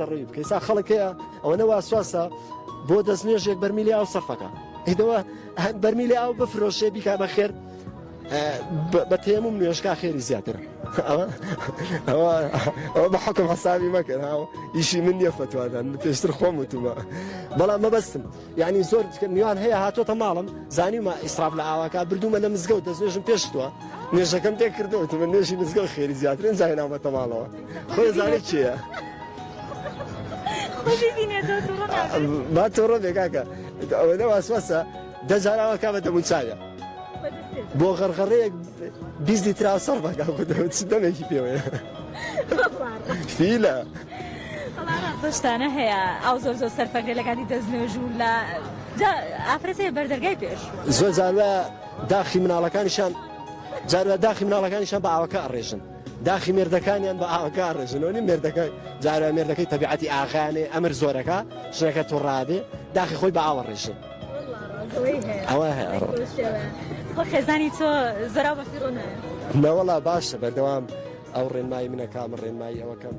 کاتە ڕووی بکەیسا خەڵکەیە ئەوە نەواسواسە بۆ دەستنوێژێک بەرمیلی ئاو سەرفەکە ئیدەوە بەرمیلی ئاو بفرۆشێ بیکا بەخێر بە تێمم نوێژکا خێری زیاتر ئەوە بە حکم حسابی مەکرد ئیشی من نییە فتوادان پێشتر خۆم وتومە بەڵام مەبەستم یعنی زۆر میوان هەیە هاتۆتە ماڵم زانیمە ئیسراف لە ئاواکە بردوومە لە مزگەوت دەستنوێژم پێشتووە نوێژەکەم تێ کردەوەتمە نوێژی مزگەوت خێری زیاترن زایناوەتە ماڵەوە خۆی زانێت چییە؟ با تۆڕە بێکاکە ئەوە نەواسواسە دەجاراوە کا بە دەمونچاوە بۆ غەرغەڕەیەک 20 لیتر سەر بەکە دەمێکی پێوەیە فیلە ڕاستەشتانە هەیە ئەو زۆر زۆر سەرفەکە لە کاتی دەستنوێژ و لە ئافرەتەیە بەردەرگای پێش زۆر جاروە داخی مناڵەکانیشان جاروە داخی مناڵەکانیشان بە ئاوەکە ئەڕێژن داخی مێردەکانیان بە ئاوەکە ئەڕێژنەوەنی مێردەکەی جاروە مێردەکەی تەبیعەتی ئاغانێ ئەمر زۆرەکە ژنەکە تووڕادێ داخی خۆی بە ئاوە ڕێژن ئەوە هەیە خۆ خێزانی تۆ زەراو بەفیڕۆ نایە نەوەڵا باشە بەردەوام ئەو ڕێنمایی منە کام ڕێنمایی ئەوەکەم